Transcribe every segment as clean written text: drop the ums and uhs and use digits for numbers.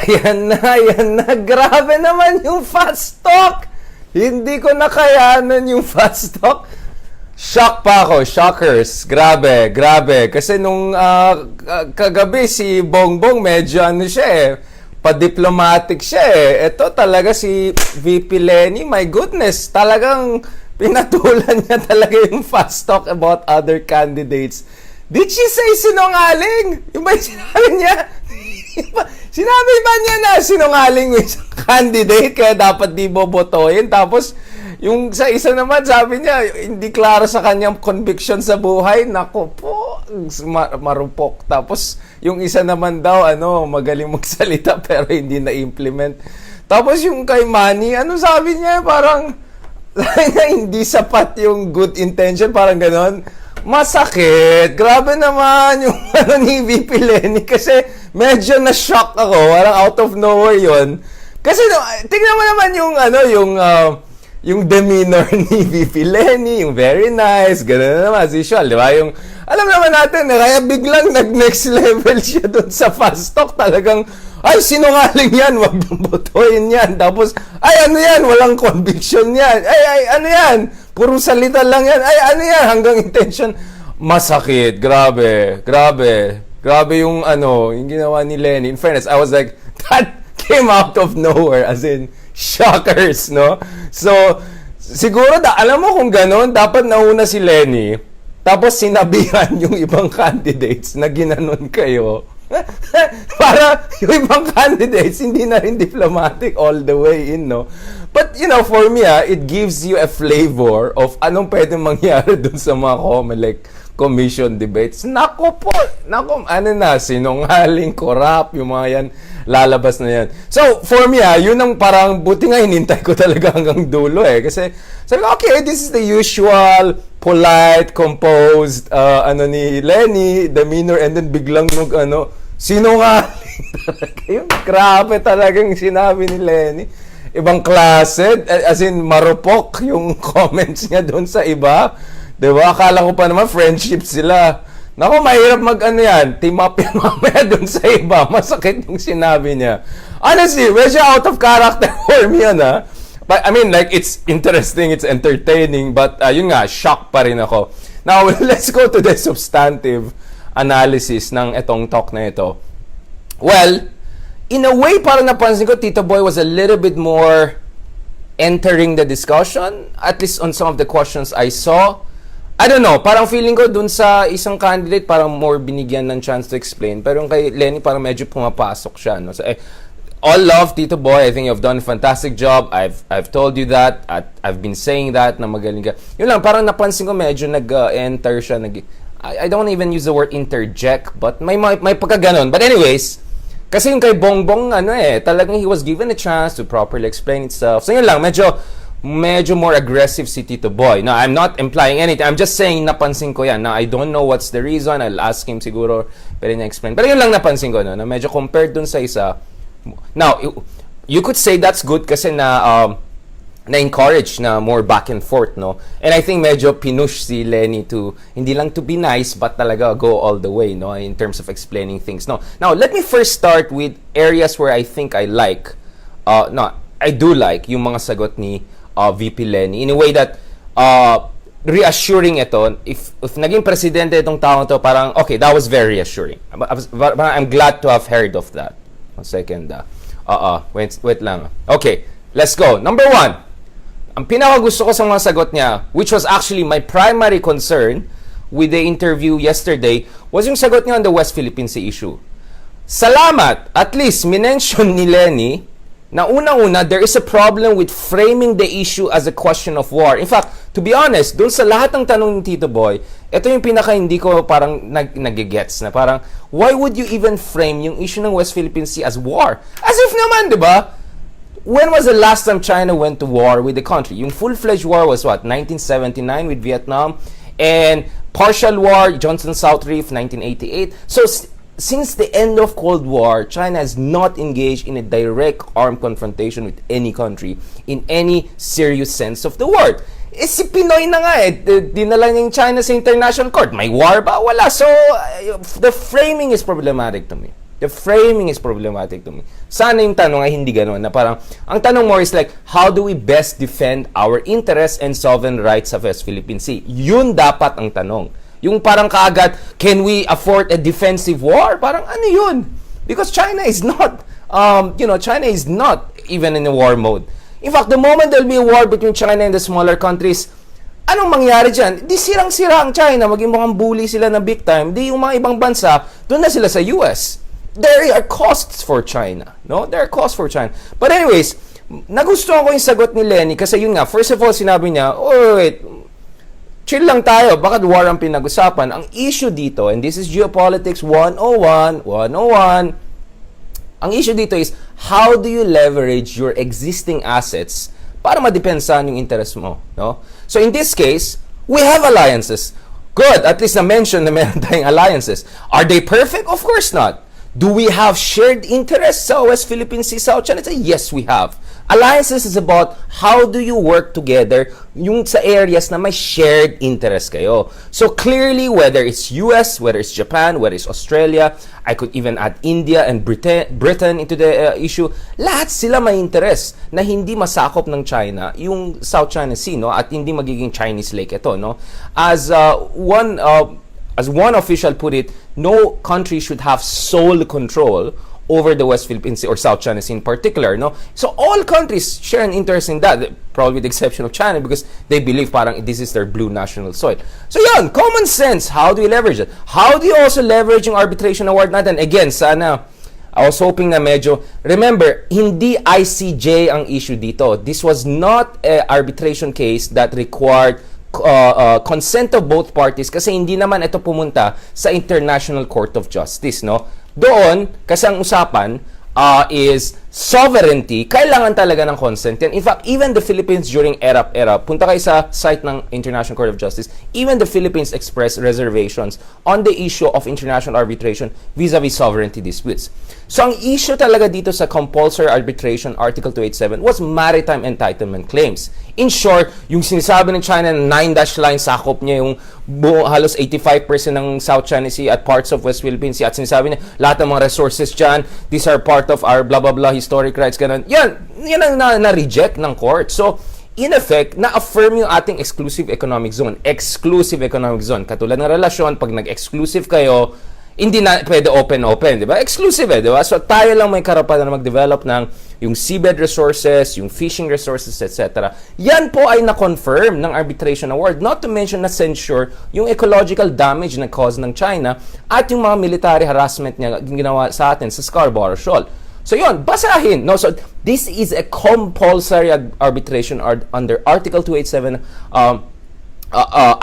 Ayan na. Grabe naman yung fast talk. Hindi ko nakayanan yung fast talk. Shock pa ako. Shockers. Grabe. Kasi nung kagabi si Bongbong medyo ano siya eh. Pa-diplomatic siya eh. Ito talaga si VP Leni. My goodness. Talagang pinatulan niya talaga yung fast talk about other candidates. Did she say sinungaling? Yung ba yung sinabi niya? Sinabi ba niya na sinungaling yung isang candidate kaya dapat di bobotohin? Tapos, yung sa isa naman, sabi niya, hindi klaro sa kanyang conviction sa buhay. Nako po, marupok. Tapos, yung isa naman daw, magaling magsalita pero hindi na-implement. Tapos, yung kay Manny, sabi niya? Parang, hindi sapat yung good intention, parang ganon. Masakit. Grabe naman yung ni VP Leni kasi medyo na-shock ako. Parang out of nowhere yun. Kasi tingnan mo naman yung demeanor ni VP Leni, yung very nice, gano'n naman as usual, di ba? Yung, alam naman natin, kaya biglang nag-next level siya dun sa fast talk. Talagang, ay, sinungaling yan, wag botohin yan. Tapos, ay, ano yan, walang conviction yan. Ay, ano yan, puro salita lang yan. Ay, ano yan, hanggang intention. Masakit, grabe yung yung ginawa ni Lenny. In fairness, I was like, that came out of nowhere, as in, shockers, no? So, siguro, alam mo kung gano'n, dapat nauna si Lenny, tapos sinabihan yung ibang candidates na ginanon kayo. Para yung ibang candidates hindi na rin diplomatic all the way in, no? But, for me, it gives you a flavor of anong pwede mangyari dun sa mga commission debates. Nako, sinungaling, corrupt, yung mga yan, lalabas na yan. So, for me, yun ang parang, buti nga hinintay ko talaga hanggang dulo eh. Kasi, sabi ko, okay, this is the usual, polite, composed, ni Lenny, demeanor, and then biglang sinungaling talaga. Yung grabe talagang sinabi ni Lenny. Ibang klase, as in, marupok yung comments niya doon sa iba. Diba? Akala ko pa naman friendship sila. Naku, mahirap team up yan mamaya dun sa iba. Masakit yung sinabi niya. Honestly, medyo out of character for me yan, ha? But, I mean, it's interesting, it's entertaining, but yun nga, shock pa rin ako. Now, let's go to the substantive analysis ng etong talk na ito. Well, in a way, parang napansin ko, Tito Boy was a little bit more entering the discussion, at least on some of the questions I saw. I don't know, parang feeling ko dun sa isang candidate, parang more binigyan ng chance to explain. Pero yung kay Lenny, parang medyo pumapasok siya. No? So, all love, Tito Boy. I think you've done a fantastic job. I've told you that. I've been saying that, na magaling ka. Yun lang, parang napansin ko medyo nag-enter siya. I don't even use the word interject, but may pagkaganon. But anyways, kasi yung kay Bongbong, talagang he was given a chance to properly explain itself. So yun lang, medyo more aggressive si Tito Boy. Now, I'm not implying anything. I'm just saying, napansin ko yan. Now, I don't know what's the reason. I'll ask him siguro, pero na-explain. Pero yun lang napansin ko, no? Na medyo compared dun sa isa. Now, you could say that's good kasi na-encourage na more back and forth, no? And I think medyo pinush si Lenny to, hindi lang to be nice, but talaga go all the way, no? In terms of explaining things, no? Now, let me first start with areas where I think I like, I do like yung mga sagot ni VP Lenny in a way that reassuring ito. If naging presidente itong taong to, parang okay, that was very reassuring. I'm glad to have heard of that. One second. Wait lang. Okay, let's go. Number 1, ang pinakagusto ko sa mga sagot niya, which was actually my primary concern with the interview yesterday, was yung sagot niya on the West Philippine Sea issue. Salamat, at least minention ni Lenny na unang-una, there is a problem with framing the issue as a question of war. In fact, to be honest, dun sa lahat ng tanong ni Tito Boy, ito yung pinaka hindi ko parang nag-gets na parang, why would you even frame yung issue ng West Philippine Sea as war? As if naman, di ba? When was the last time China went to war with the country? Yung full-fledged war was what? 1979 with Vietnam. And partial war, Johnson-South Reef, 1988. So, since the end of Cold War, China has not engaged in a direct armed confrontation with any country in any serious sense of the word. Si Pinoy na nga dinala niya yung China sa international court. May war ba? Wala. So, the framing is problematic to me. The framing is problematic to me. Sana yung tanong ay hindi ganun, na parang, ang tanong more is like, how do we best defend our interests and sovereign rights sa West Philippine Sea? Yun dapat ang tanong. Yung parang kaagad, can we afford a defensive war? Parang ano yun? Because China is not, China is not even in a war mode. In fact, the moment there'll be a war between China and the smaller countries, anong mangyari dyan? Di sirang-sira ang China, maging mukhang bully sila na big time. Di yung mga ibang bansa, doon na sila sa US. There are costs for China. No? There are costs for China. But anyways, nagustuhan ko yung sagot ni Lenny kasi yun nga, first of all, sinabi niya, oh wait, chill lang tayo, bakit war ang pinag-usapan? Ang issue dito, and this is Geopolitics 101, ang issue dito is, how do you leverage your existing assets para madepensahan yung interest mo? No? So in this case, we have alliances. Good, at least na-mention na meron tayong alliances. Are they perfect? Of course not. Do we have shared interests sa West Philippine Sea, South China Sea? Yes, we have. Alliances is about how do you work together yung sa areas na may shared interest kayo. So clearly, whether it's US, whether it's Japan, whether it's Australia, I could even add India and Britain into the issue, lahat sila may interest na hindi masakop ng China yung South China Sea, no? At hindi magiging Chinese lake ito, no? As one official put it, no country should have sole control over the West Philippine Sea or South China Sea in particular, no? So all countries share an interest in that, probably with the exception of China because they believe parang this is their blue national soil. So yun, common sense, how do you leverage it? How do you also leverage yung arbitration award natin? Again, sana, I was hoping na medyo, remember, hindi ICJ ang issue dito. This was not an arbitration case that required consent of both parties kasi hindi naman ito pumunta sa International Court of Justice, no? Doon, kasi ang usapan is sovereignty, kailangan talaga ng consent yan. In fact, even the Philippines during era, punta kayo sa site ng International Court of Justice, even the Philippines expressed reservations on the issue of international arbitration vis-a-vis sovereignty disputes. So, ang issue talaga dito sa compulsory arbitration, Article 287, was maritime entitlement claims. In short, yung sinasabi ng China na 9-dash line, sakop niya yung halos 85% ng South China Sea at parts of West Philippine Sea, at sinasabi niya, lahat ng mga resources dyan, these are part of our blah blah blah historic rights, ganun. Yan ang na-reject ng court. So, in effect, na-affirm yung ating exclusive economic zone. Exclusive economic zone. Katulad ng relasyon, pag nag-exclusive kayo, hindi na pwede open, di ba? Exclusive di ba? So, tayo lang may karapatan na mag-develop ng yung seabed resources, yung fishing resources, etc. Yan po ay na-confirm ng arbitration award. Not to mention na censure yung ecological damage na cause ng China at yung mga military harassment niya ginawa sa atin sa Scarborough Shoal. So yun, basahin. No, so this is a compulsory arbitration under Article 287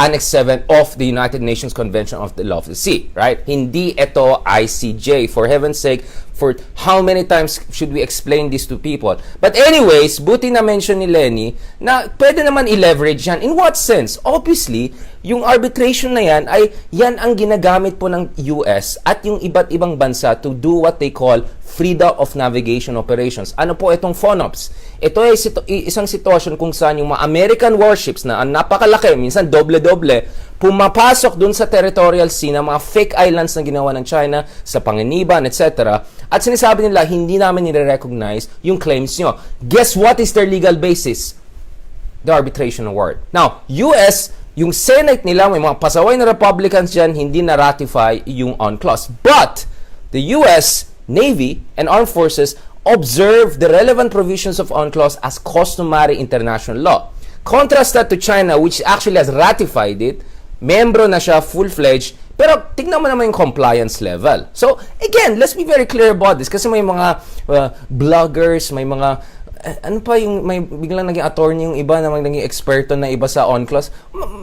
Annex 7 of the United Nations Convention of the Law of the Sea, right? Hindi ito ICJ. For heaven's sake, for how many times should we explain this to people? But anyways, buti na mention ni Lenny na pwede naman i-leverage yan. In what sense? Obviously, yung arbitration na yan ay yan ang ginagamit po ng US at yung iba't ibang bansa to do what they call freedom of navigation operations. Ano po itong FONOPS? Ito ay isang sitwasyon kung saan yung mga American warships na napakalaki, minsan doble-doble, pumapasok dun sa territorial sea ng mga fake islands na ginawa ng China sa Panganiban, etc. At sinasabi nila, hindi namin nire-recognize yung claims nyo. Guess what is their legal basis? The arbitration award. Now, US, yung Senate nila, may mga pasaway na Republicans dyan, hindi na-ratify yung UNCLOS. But, the US Navy and Armed Forces observe the relevant provisions of UNCLOS as customary international law. Contrast that to China, which actually has ratified it, membro na siya, full-fledged, pero tignan mo naman yung compliance level. So, again, let's be very clear about this kasi may mga bloggers, may mga may biglang naging attorney yung iba, na naging eksperto na iba sa UNCLOS.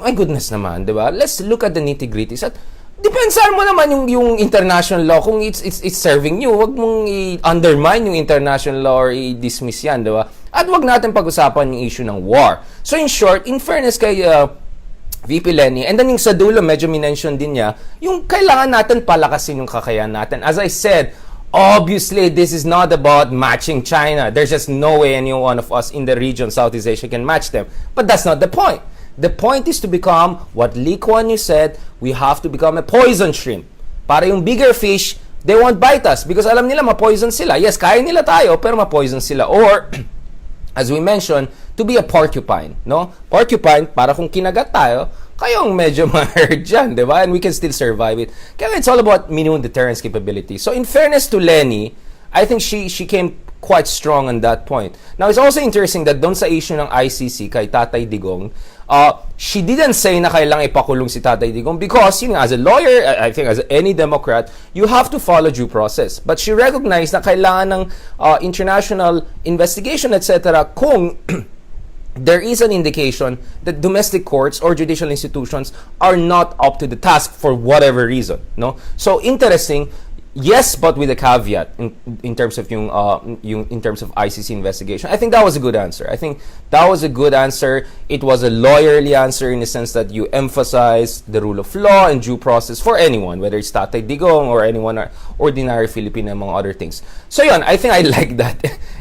My goodness naman, di ba? Let's look at the nitty-gritties at depensahan mo naman yung international law kung it's serving you. Huwag mong i-undermine yung international law or i-dismiss yan, di ba? At huwag natin pag-usapan yung issue ng war. So in short, in fairness kay VP Lenny, and then yung sa dulo, medyo minention din niya, yung kailangan natin palakasin yung kakayahan natin. As I said, obviously, this is not about matching China. There's just no way any one of us in the region, Southeast Asia, can match them. But that's not the point. The point is to become what Lee Kuan Yew said, we have to become a poison shrimp. Para yung bigger fish, they won't bite us because alam nila ma-poison sila. Yes, kaya nila tayo, pero ma-poison sila. Or, as we mentioned, to be a porcupine, no? Porcupine, para kung kinagat tayo, kayong medyo ma-hurt dyan, di ba? And we can still survive it. Kaya it's all about minimum deterrence capability. So in fairness to LENI, I think she came quite strong on that point. Now, it's also interesting that doon sa issue ng ICC kay Tatay Digong, she didn't say na kailangang ipakulong si Tatay Digong because, you know, as a lawyer, I think as any Democrat, you have to follow due process. But she recognized na kailangan ng international investigation, etc. kung there is an indication that domestic courts or judicial institutions are not up to the task for whatever reason, no? So interesting, yes, but with a caveat in terms of in terms of ICC investigation. I think that was a good answer. I think that was a good answer. It was a lawyerly answer in the sense that you emphasize the rule of law and due process for anyone, whether it's Tatay Digong or anyone ordinary Filipino, among other things. So yun, I think I like that.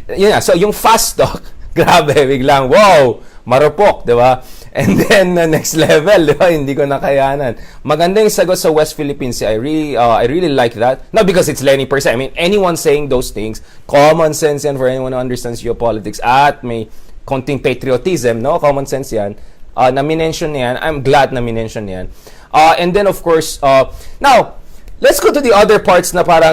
Yeah, so yung fast talk, grabe, biglang, wow, marupok, di ba? And then, next level, di ba? Hindi ko nakayanan. Maganda yung sagot sa West Philippines. I really like that. Not because it's LENI per se. I mean, anyone saying those things, common sense yan for anyone who understands geopolitics at may konting patriotism, no? Common sense yan. Na minention yan. I'm glad na minention yan. And then, of course, now, let's go to the other parts na parang